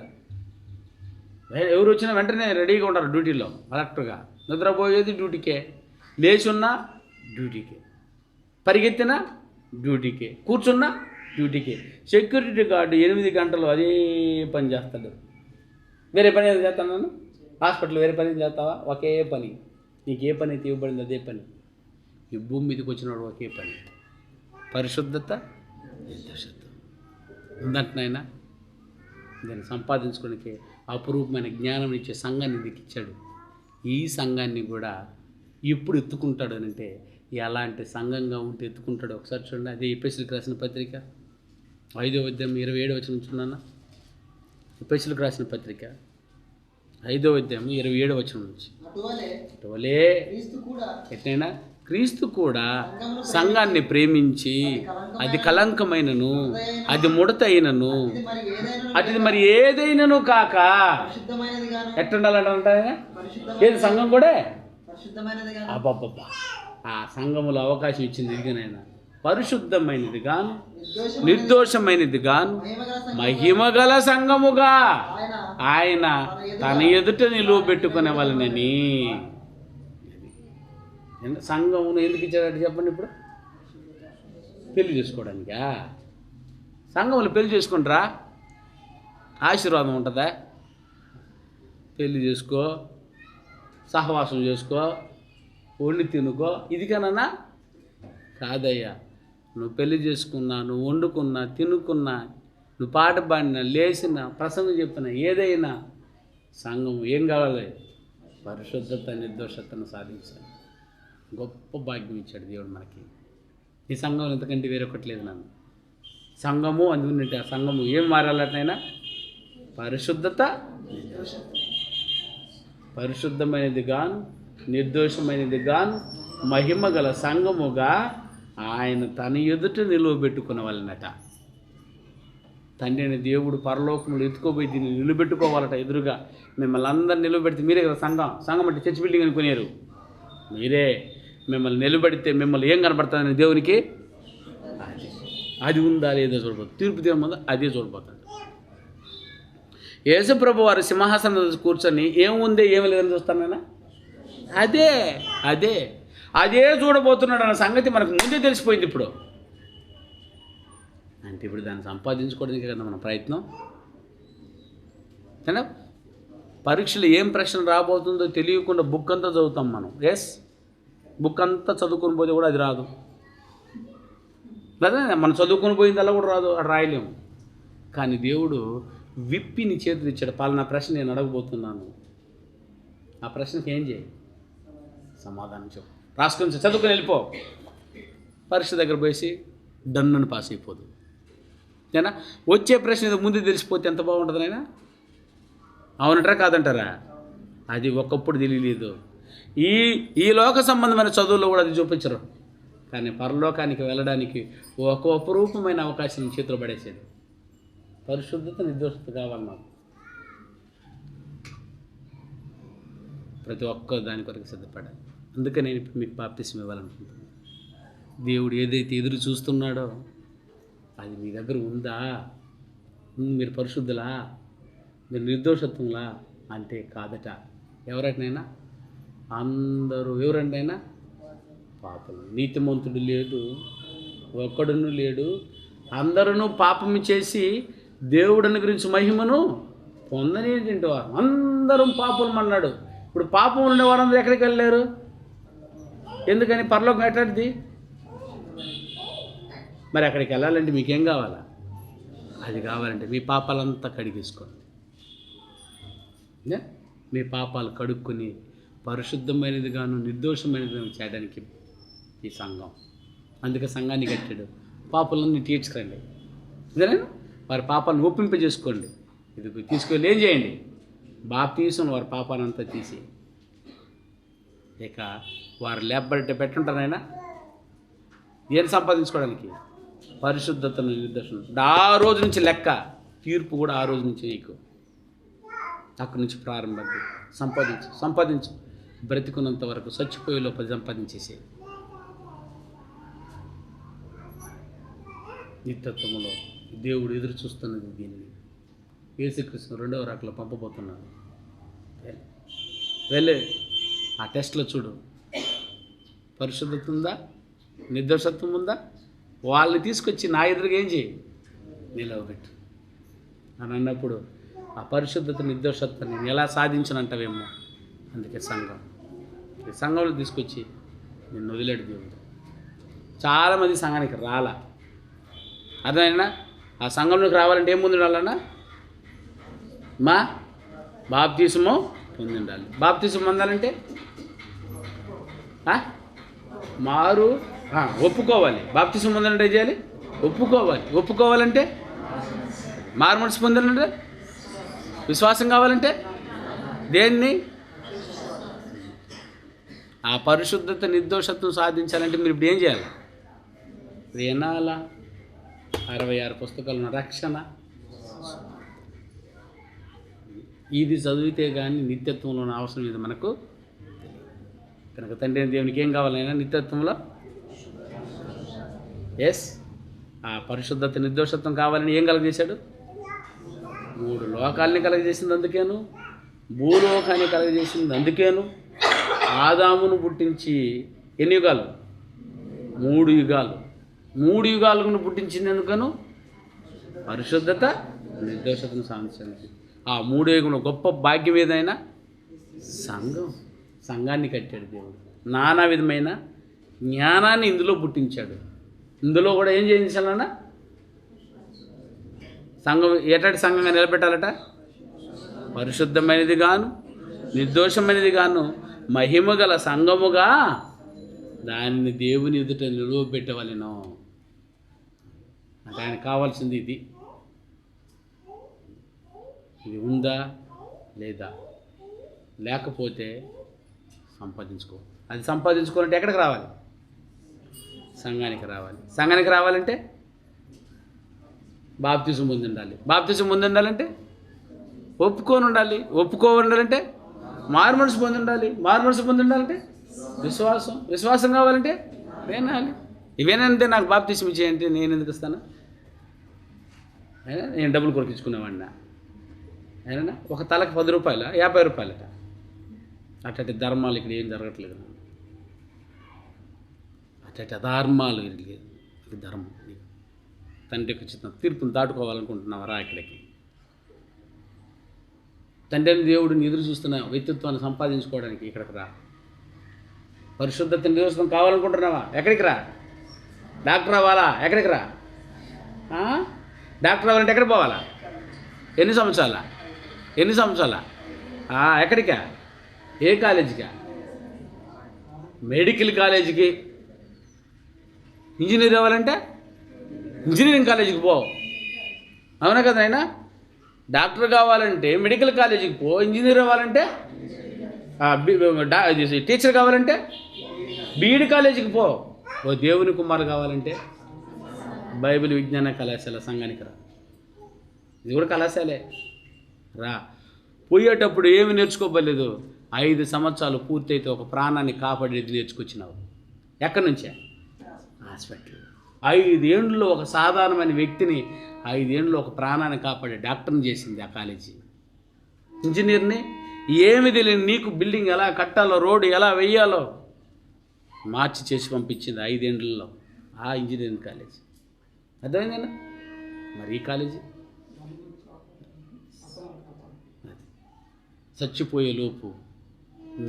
ఎవరు వచ్చినా వెంటనే రెడీగా ఉంటారు డ్యూటీలో కరెక్ట్గా. నిద్రపోయేది డ్యూటీకే, లేచి ఉన్నా డ్యూటీకే, పరిగెత్తినా డ్యూటీకే, కూర్చున్నా డ్యూటీకే. సెక్యూరిటీ గార్డు 8 గంటలు అదే పని చేస్తాడు. వేరే పని ఏది చేస్తాను నేను? హాస్పిటల్ వేరే పని చేస్తావా? ఒకే పని. నీకు ఏ పని అయితే ఇవ్వబడింది అదే పని. ఈ భూమి మీదకి వచ్చినాడు ఒకే పని, పరిశుద్ధత, నిర్దోషత ఉందంటున్నాయన. దాన్ని సంపాదించుకోవడానికి అపురూపమైన జ్ఞానం ఇచ్చే సంఘాన్ని దిక్కిచ్చాడు. ఈ సంఘాన్ని కూడా ఎప్పుడు ఎత్తుకుంటాడు అంటే, ఎలాంటి సంఘంగా ఉంటే ఎత్తుకుంటాడు ఒకసారి చూడండి. అదే ఎఫెసీయులకు రాసిన పత్రిక 5వ అధ్యాయం 27వ వచనం చూడన్నా. ఎఫెసీయులకు రాసిన పత్రిక 5వ అధ్యాయం 27వ వచనం నుంచి. అటువలే ఎట్లయినా క్రీస్తు కూడా సంఘాన్ని ప్రేమించి అది కలంకమైనను, అది ముడతైనను, అది మరి ఏదైనను కాక ఎట్టుండాలంట. ఏది సంఘం కూడా అబ్బబ్బబ్బా, ఆ సంఘములో అవకాశం ఇచ్చింది ఇదిగనైనా పరిశుద్ధమైనది గాను, నిర్దోషమైనది గాను, మహిమగల సంఘముగా ఆయన తన ఎదుట నిలువ పెట్టుకునే వాళ్ళని. సంఘమును ఎందుకు ఇచ్చాడంటే చెప్పండి. ఇప్పుడు పెళ్లి చేసుకోవడానికా? సంఘములు పెళ్లి చేసుకుంటారా? ఆశీర్వాదం ఉంటుందా? పెళ్లి చేసుకో, సహవాసం చేసుకో, వండి తినుకో, ఇది కన్నా కాదయ్యా. నువ్వు పెళ్లి చేసుకున్నా, నువ్వు వండుకున్నా, తినుకున్నా, నువ్వు పాట పాడినా, లేచినా, ప్రసంగం చెప్పినా, ఏదైనా సంఘం ఏం కావాలి? పరిశుద్ధత, నిర్దోషతను సాధించాలి. గొప్ప భాగ్యం ఇచ్చాడు దేవుడు మనకి. ఈ సంఘం ఎంతకంటే వేరొకటి లేదు. నన్ను సంఘము అందుకున్నట్టు ఆ సంఘము ఏం మారాలటైనా పరిశుద్ధత, పరిశుద్ధమైనది గాను, నిర్దోషమైనది గాను, మహిమ గల సంఘముగా ఆయన తన ఎదుట నిలువ పెట్టుకున్న వాళ్ళనట. తండ్రి అనే దేవుడు పరలోకంలో ఎత్తుకోబోయి దీన్ని నిలబెట్టుకోవాలట ఎదురుగా. మిమ్మల్ని అందరిని నిలబెడితే మీరే కదా సంఘం అంటే చర్చ్ బిల్డింగ్ అనుకునేరు. మీరే మిమ్మల్ని నిలబెడితే మిమ్మల్ని ఏం కనబడుతుందని దేవునికి అది ఉందా లేదా చూడబోతుంది. తీర్పు దినం ముందు అదే చూడబోతుంది. యేసుప్రభు వారు సింహాసనం కూర్చొని ఏముంది ఏమి లేదని చూస్తానైనా అదే అదే అదే చూడబోతున్నాడు అన్న సంగతి మనకు ముందే తెలిసిపోయింది. ఇప్పుడు అంటే ఇప్పుడు దాన్ని సంపాదించుకోవడానికి కదా మన ప్రయత్నం. కానీ పరీక్షలు ఏం ప్రశ్న రాబోతుందో తెలియకుండా బుక్ అంతా చదువుతాం మనం. బుక్ అంతా చదువుకొని పోతే కూడా అది రాదు కదా. మనం చదువుకొని పోయిందల్లా కూడా రాదు, అది రాయలేము. కానీ దేవుడు విప్పి నీ చేతులు ఇచ్చాడు. పాలనా ప్రశ్న నేను అడగబోతున్నాను, ఆ ప్రశ్నకి ఏం చేయి, సమాధానం చెప్పు, రాసుకొని చదువుకొని వెళ్ళిపో. పరీక్ష దగ్గర పోసి డన్నును పాస్ అయిపోదు. ఏనా వచ్చే ప్రశ్న ముందు తెలిసిపోతే ఎంత బాగుంటుంది నాయనా. అవునంటారా కాదంటారా? అది ఒకప్పుడు తెలియలేదు. ఈ లోక సంబంధమైన చదువుల్లో కూడా అది చూపించరు. కానీ పరలోకానికి వెళ్ళడానికి ఒక అపురూపమైన అవకాశం చేతిలో పడేసేది. పరిశుద్ధత నిర్దోషత కావాలి నాకు. ప్రతి ఒక్క దాని కొరకు సిద్ధపడాలి. అందుకే నేను ఇప్పుడు మీకు బాప్తిస్మం ఇవ్వాలనుకుంటున్నాను. దేవుడు ఏదైతే ఎదురు చూస్తున్నాడో అది మీ దగ్గర ఉందా? మీరు పరిశుద్ధులా, మీరు నిర్దోషత్వంలా అంటే కాదట. ఎవరినైనా అందరూ ఎవరంటైనా పాపలు, నీతిమంతుడు లేడు, ఒక్కడును లేడు, అందరూ పాపము చేసి దేవుడిని గురించి మహిమను పొందనేంటి వారు అందరూ పాపం అన్నాడు. ఇప్పుడు పాపం ఉండే వారందరూ ఎక్కడికి వెళ్ళారు? ఎందుకని? పరలోకం ఎట్లాంటిది? మరి అక్కడికి వెళ్ళాలంటే మీకేం కావాలా? అది కావాలంటే మీ పాపాలంతా కడిగేసుకోండి. మీ పాపాలు కడుక్కొని పరిశుద్ధమైనది గాను నిర్దోషమైనది చేయడానికి ఈ సంఘం. అందుకే సంఘాన్ని కట్టాడు. పాపాలన్నీ తీర్చుకురండి. ఇదేనా? వారి పాపాలను ఒప్పింపజేసుకోండి. ఇది తీసుకెళ్ళి ఏం చేయండి? బాప్తీసం వారి పాపానంతా తీసి ఇక వారు లేబర్టీ పెట్టుంటారైనా ఏం సంపాదించుకోవడానికి? పరిశుద్ధతను నిర్దర్శనం. ఆ రోజు నుంచి లెక్క, తీర్పు కూడా ఆ రోజు నుంచి నీకు. అక్కడి నుంచి ప్రారంభం. సంపాదించు బ్రతికున్నంత వరకు, చచ్చిపోయే లోపల సంపాదించేసే. నిత్యత్వంలో దేవుడు ఎదురు చూస్తున్నది దీన్ని. యేసుక్రీస్తు రెండవ రాకలో పంపబోతున్నాడు. వెళ్ళే ఆ టెస్ట్లో చూడు, పరిశుద్ధత ఉందా, నిర్దోషత్వం ఉందా. వాళ్ళని తీసుకొచ్చి నా ఎదురుగా ఏం చేయి, నిలవబెట్టు అని అన్నప్పుడు ఆ పరిశుద్ధత నిర్దోషత్వం నేను ఎలా సాధించనంటావేమో. అందుకే ఈ సంఘంలో తీసుకొచ్చి నిన్ను వదిలేడు దేవుడు. చాలామంది సంఘానికి రాలా. అర్థమైనా? ఆ సంఘంలోకి రావాలంటే ఏం పొంది ఉండాలన్నా? బాప్తీసము పొంది ఉండాలి. బాప్తీసం పొందాలంటే ఒప్పుకోవాలి. బాప్తీసం పొందాలంటే ఏం చేయాలి? ఒప్పుకోవాలంటే మారు మనసు పొందాలంటే విశ్వాసం కావాలంటే దేన్ని? ఆ పరిశుద్ధత నిర్దోషత్వం సాధించాలంటే మీరు ఇప్పుడు ఏం చేయాలి? వినాలా? 66 పుస్తకాలు రక్షణ. ఇది చదివితే కానీ నిత్యత్వంలో ఉన్న అవసరం ఇది మనకు. కనుక తండ్రి దేవునికి ఏం కావాలైనా నిత్యత్వంలో ఆ పరిశుద్ధత నిర్దోషత్వం కావాలని ఏం కలగజేశాడు? 3 లోకాలని కలగజేసింది అందుకేను, భూలోకాన్ని కలగజేసింది అందుకేను. ఆదామును పుట్టించి ఎన్ని యుగాలు? 3 యుగాలు. 3 యుగాలను పుట్టించింది ఎందుకను? పరిశుద్ధత నిర్దోషతను సాధించడానికి. ఆ 3 యుగంలో గొప్ప భాగ్యం ఏదైనా సంఘాన్ని కట్టాడు దేవుడు. నానా విధమైన జ్ఞానాన్ని ఇందులో పుట్టించాడు. ఇందులో కూడా ఏం చేయించాలన్నా? సంఘం ఎట్లాంటి సంఘంగా నిలబెట్టాలట? పరిశుద్ధమైనది గాను నిర్దోషమైనది గాను మహిమగల సంఘముగా దానిని దేవుని ఎదుట నిలువబెట్టవలెను. అంటే ఆయనకు కావాల్సింది ఇది ఉందా లేదా? లేకపోతే అది సంపాదించుకోవాలంటే ఎక్కడికి రావాలి? సంఘానికి రావాలి. సంఘానికి రావాలంటే బాప్తిసం పొంది ఉండాలి. బాప్తిసం పొంది ఉండాలంటే ఒప్పుకొని ఉండాలి. ఒప్పుకోని ఉండాలంటే మారు మనసు పొంది ఉండాలి. మారు మనసు పొంది ఉండాలంటే విశ్వాసం కావాలంటే వినాలి. ఇవేనంటే నాకు బాప్తిసం ఇచ్చేయంటే నేను ఎందుకు ఇస్తాను? నేను డబ్బులు కొరికించుకునేవాడినా? అయినా ఒక తలకి 10 రూపాయల 50 రూపాయలట. అట్లాంటి ధర్మాలు ఇక్కడ ఏం జరగట్లేదు. అట్లాంటి అధర్మాలు లేదు. ఇది ధర్మం. తండ్రి యొక్క చిత్తం తీర్పును దాటుకోవాలనుకుంటున్నావరా? ఇక్కడికి తండ్రి దేవుడిని ఎదురు చూస్తున్న వ్యక్తిత్వాన్ని సంపాదించుకోవడానికి ఇక్కడికి రా. పరిశుద్ధతని నిరోధం కావాలనుకుంటున్నావా? ఎక్కడికి రా. డాక్టర్ అవ్వాలా? ఎక్కడికి రా. డాక్టర్ అవ్వాలంటే ఎక్కడికి పోవాలా? ఎన్ని సంవత్సరాలా? ఎక్కడికా? ఏ కాలేజీకా? మెడికల్ కాలేజీకి. ఇంజనీర్ అవ్వాలంటే ఇంజనీరింగ్ కాలేజీకి పో. అవునా కదా ఆయన? డాక్టర్ కావాలంటే మెడికల్ కాలేజీకి పో. ఇంజనీర్ అవ్వాలంటే టీచర్ కావాలంటే బీఈడి కాలేజీకి పో. ఓ దేవుని కుమారు కావాలంటే బైబిల్ విజ్ఞాన కళాశాల సంఘానికి రా. ఇది కూడా కళాశాలే. రా. పోయేటప్పుడు ఏమి నేర్చుకోబోలేదు. 5 సంవత్సరాలు పూర్తయితే ఒక ప్రాణాన్ని కాపాడేది నేర్చుకొచ్చినావు. ఎక్కడి నుంచే? హాస్పిటల్. 5 ఏండ్లలో ఒక సాధారణమైన వ్యక్తిని 5 ఏండ్లలో ఒక ప్రాణాన్ని కాపాడే డాక్టర్ని చేసింది ఆ కాలేజీ. ఇంజనీర్ని ఏమి తెలియని నీకు బిల్డింగ్ ఎలా కట్టాలో, రోడ్డు ఎలా వెయ్యాలో మార్చి చేసి పంపించింది 5 ఏండ్లలో ఆ ఇంజనీరింగ్ కాలేజీ. అర్థమైందా? మరి ఈ కాలేజీ చచ్చిపోయే లోపు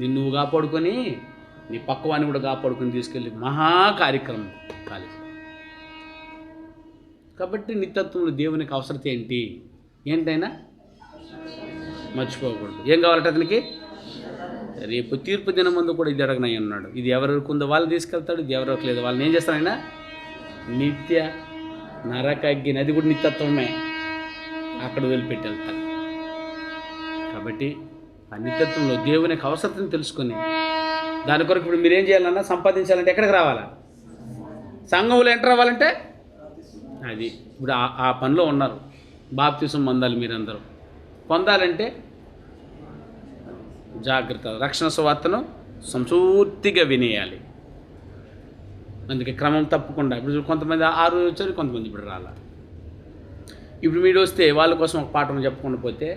నిన్ను కాపాడుకొని నీ పక్కవాన్ని కూడా కాపాడుకొని తీసుకెళ్ళి మహా కార్యక్రమం కాలేజీ. కాబట్టి నిత్యత్వంలో దేవునికి అవసరత ఏంటైనా మర్చిపోకూడదు. ఏం కావాలంటే అతనికి రేపు తీర్పు దినం ముందు కూడా ఇది అడగనై అన్నాడు. ఇది ఎవరికి ఉందో వాళ్ళు తీసుకెళ్తాడు, ఇది ఎవరికి లేదు వాళ్ళని ఏం చేస్తారైనా నిత్య నరకగ్ని. అది కూడా నిత్యత్వమే. అక్కడ వదిలిపెట్టి వెళ్తారు. కాబట్టి ఆ నిత్యత్వంలో దేవునికి అవసరతను తెలుసుకొని దాని కొరకు ఇప్పుడు మీరేం చేయాలన్నా సంపాదించాలంటే ఎక్కడికి రావాలా? సంఘంలో ఎంటర్ అవ్వాలంటే అది ఇప్పుడు ఆ పనిలో ఉన్నారు. బాప్తిసం పొందాలి. మీరందరూ పొందాలంటే జాగ్రత్త. రక్షణ సువార్తను సంపూర్తిగా వినేయాలి. అందుకే క్రమం తప్పకుండా. ఇప్పుడు కొంతమంది 6 వచ్చారు, కొంతమంది ఇప్పుడు రాలా. ఇప్పుడు మీరు వస్తే వాళ్ళ కోసం ఒక పాఠం చెప్పకుండా పోతే,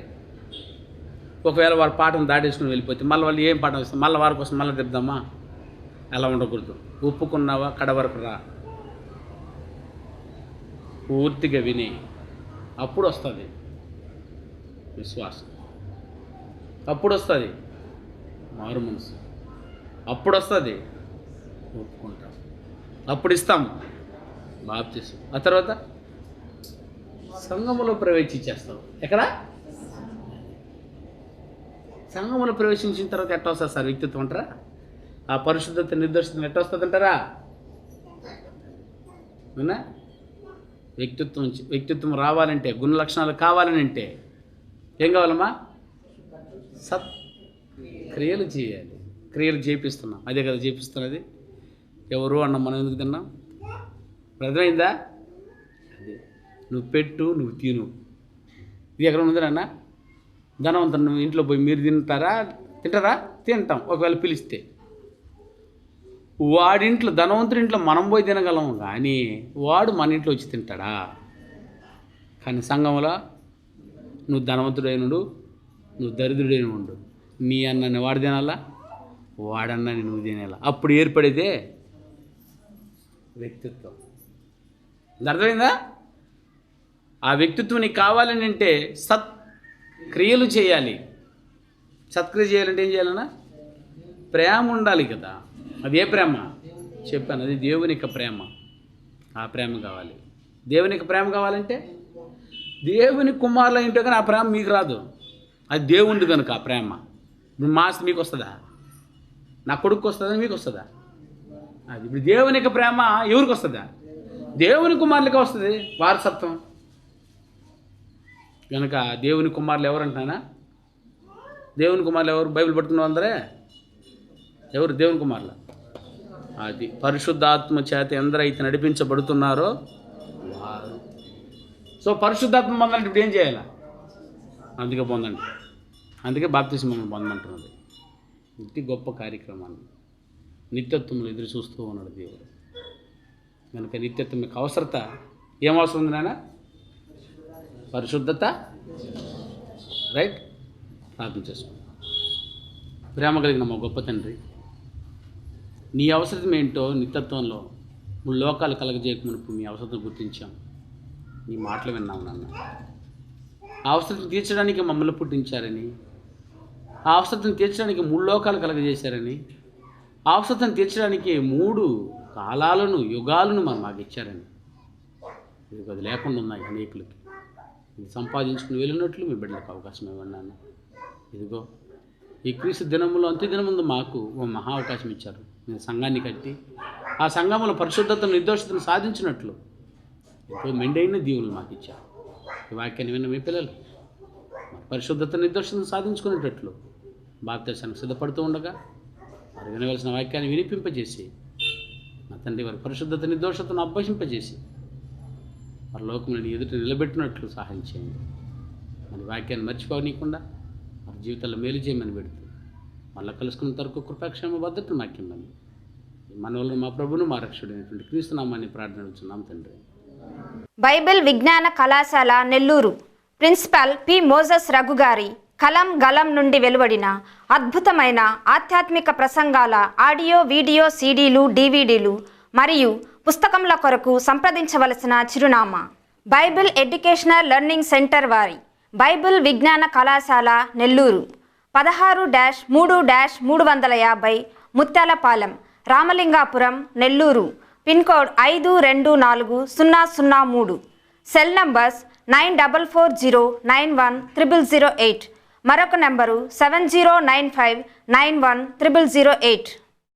ఒకవేళ వాళ్ళ పాఠం దాటేసుకుని వెళ్ళిపోతే మళ్ళీ వాళ్ళు ఏం పాఠం ఇస్తాం? మళ్ళీ వారి కోసం మళ్ళీ చెప్దామా? అలా ఉండకూడదు. ఒప్పుకున్నావా? కడ వరకు రా. పూర్తిగా విని అప్పుడు వస్తుంది విశ్వాసం, అప్పుడు వస్తుంది మారు మనసు, అప్పుడు వస్తుంది ఒప్పుకుంటాం, అప్పుడు ఇస్తాం బాప్తిసం. ఆ తర్వాత సంఘములో ప్రవేశించేస్తాం. ఎక్కడ? సంఘములో ప్రవేశించిన తర్వాత ఎట్లా వస్తుంది సార్ వ్యక్తిత్వం అంటారా? ఆ పరిశుద్ధత నిర్దర్శనం ఎట్లా వస్తుంది అంటారా? అవునా? వ్యక్తిత్వం రావాలంటే, గుణ లక్షణాలు కావాలని అంటే ఏం కావాలమ్మా? క్రియలు చేయాలి. క్రియలు చేపిస్తున్నాం. అదే కదా చేపిస్తున్నది. ఎవరు అన్న మనం ఎందుకు తిన్నాం? అర్థమైందా? అదే నువ్వు పెట్టు, నువ్వు తిను. ఇది ఎక్కడ ఉంది నాన్న? ధనవంతుడు నువ్వు ఇంట్లో పోయి మీరు తింటారా? తింటాం. ఒకవేళ పిలిస్తే వాడింట్లో, ధనవంతుడి ఇంట్లో మనం పోయి తినగలం, కానీ వాడు మన ఇంట్లో వచ్చి తింటాడా? కానీ సంఘంలో నువ్వు ధనవంతుడైనడు, నువ్వు దరిద్రుడైన ఉండు, నీ అన్నాన్ని వాడు తినాలా, వాడన్నాన్ని నువ్వు తినాలా. అప్పుడు ఏర్పడేదే వ్యక్తిత్వం. అర్థమైందా? ఆ వ్యక్తిత్వం నీకు కావాలని అంటే సత్క్రియలు చేయాలి. సత్క్రియ చేయాలంటే ఏం చేయాలన్నా? ప్రేమ ఉండాలి కదా. అది ఏ ప్రేమ చెప్పాను? అది దేవుని యొక్క ప్రేమ. ఆ ప్రేమ కావాలి. దేవుని యొక్క ప్రేమ కావాలంటే దేవుని కుమారులు ఏంటో కానీ ఆ ప్రేమ మీకు రాదు. అది దేవుంది కనుక ఆ ప్రేమ. ఇప్పుడు మా ఆస్తి మీకు వస్తుందా? నా కొడుకు వస్తుందా? మీకు వస్తుందా? అది ఇప్పుడు దేవుని యొక్క ప్రేమ ఎవరికి వస్తుందా? దేవుని కుమారులకే వస్తుంది వారసత్వం. కనుక దేవుని కుమారులు ఎవరు అంటున్నానా? దేవుని కుమారులు ఎవరు? బైబిల్ పట్టుకున్న అందరే ఎవరు దేవుని కుమారులు? అది పరిశుద్ధాత్మ చేత ఎందరైతే నడిపించబడుతున్నారో వారు. సో పరిశుద్ధాత్మ పొందాలంటే ఇప్పుడు ఏం చేయాలి? అందుకే పొందండి. అందుకే బాప్తిస్మం పొందమంటున్నది. ఇంటి గొప్ప కార్యక్రమాన్ని నిత్యత్వంలో ఎదురు చూస్తూ ఉన్నాడు దేవుడు. కనుక నిత్యత్వం మీకు అవసరత ఏం అవసరం ఉంది నాయన? పరిశుద్ధత. రైట్, ప్రార్థన చేసుకోండి. ప్రేమ కలిగిన మా గొప్ప తండ్రి, నీ అవసరం ఏంటో నిత్యత్వంలో మూడు లోకాలు కలగజేయకమునుపు మీ అవసరం గుర్తించాం. నీ మాటలు విన్నాము నాన్న. ఆ అవసరం తీర్చడానికి మమ్మల్ని పుట్టించారని, ఆ అవసరం తీర్చడానికి మూడు లోకాలు కలగజేశారని, ఆ అవసరం తీర్చడానికి 3 కాలాలను యుగాలను మాకు ఇచ్చారని, ఇది అది లేకుండా ఉన్నాయి అనేకులకి. ఇది సంపాదించుకుని వెళ్ళినట్లు మీ బిడ్డలకు అవకాశం ఇవ్వన్నాను. ఇదిగో ఈ క్రీస్తు దినములో అంత్యదినం ముందు మాకు ఓ మహా అవకాశం ఇచ్చారు. మీరు సంఘాన్ని కట్టి ఆ సంఘంలో పరిశుద్ధతను నిర్దోషతను సాధించినట్లు ఎంతో మెండైన దీవులు మాకు ఇచ్చారు. ఈ వాక్యాన్ని విన్న మీ పిల్లలు పరిశుద్ధత నిర్దోషతను సాధించుకునేటట్లు బాప్తిసానికి సిద్ధపడుతూ ఉండగా వారు వినవలసిన వాక్యాన్ని వినిపింపజేసి, మా తండ్రి వారి పరిశుద్ధత నిర్దోషతను అభ్యసింపజేసి వారి లోకములను ఎదుట నిలబెట్టినట్లు సహాయం చేయండి. మరి వాక్యాన్ని మర్చిపోనీయకుండా వారి జీవితాల్లో మేలు చేయమని పెడుతూ మళ్ళీ కలుసుకున్న తరకు కృపాక్షేమ భద్రతను మాకిమ్మని మన వల్ల మా ప్రభును మా రక్షకుడైనటువంటి క్రీస్తు నామాన్ని ప్రార్థించున్నాం తండ్రి. బైబిల్ విజ్ఞాన కళాశాల నెల్లూరు ప్రిన్సిపాల్ పి. మోజస్ రఘు గారి కలం గలం నుండి వెలువడిన అద్భుతమైన ఆధ్యాత్మిక ప్రసంగాల ఆడియో వీడియో సీడీలు డివిడీలు మరియు పుస్తకముల కొరకు సంప్రదించవలసిన చిరునామా బైబిల్ ఎడ్యుకేషనల్ లెర్నింగ్ సెంటర్ వారి బైబిల్ విజ్ఞాన కళాశాల Nellore 16-3-350 Muthyalapalem Ramalingapuram Nellore pin code 524003. Cell numbers 9440910008. మరొక నంబరు 7095910008.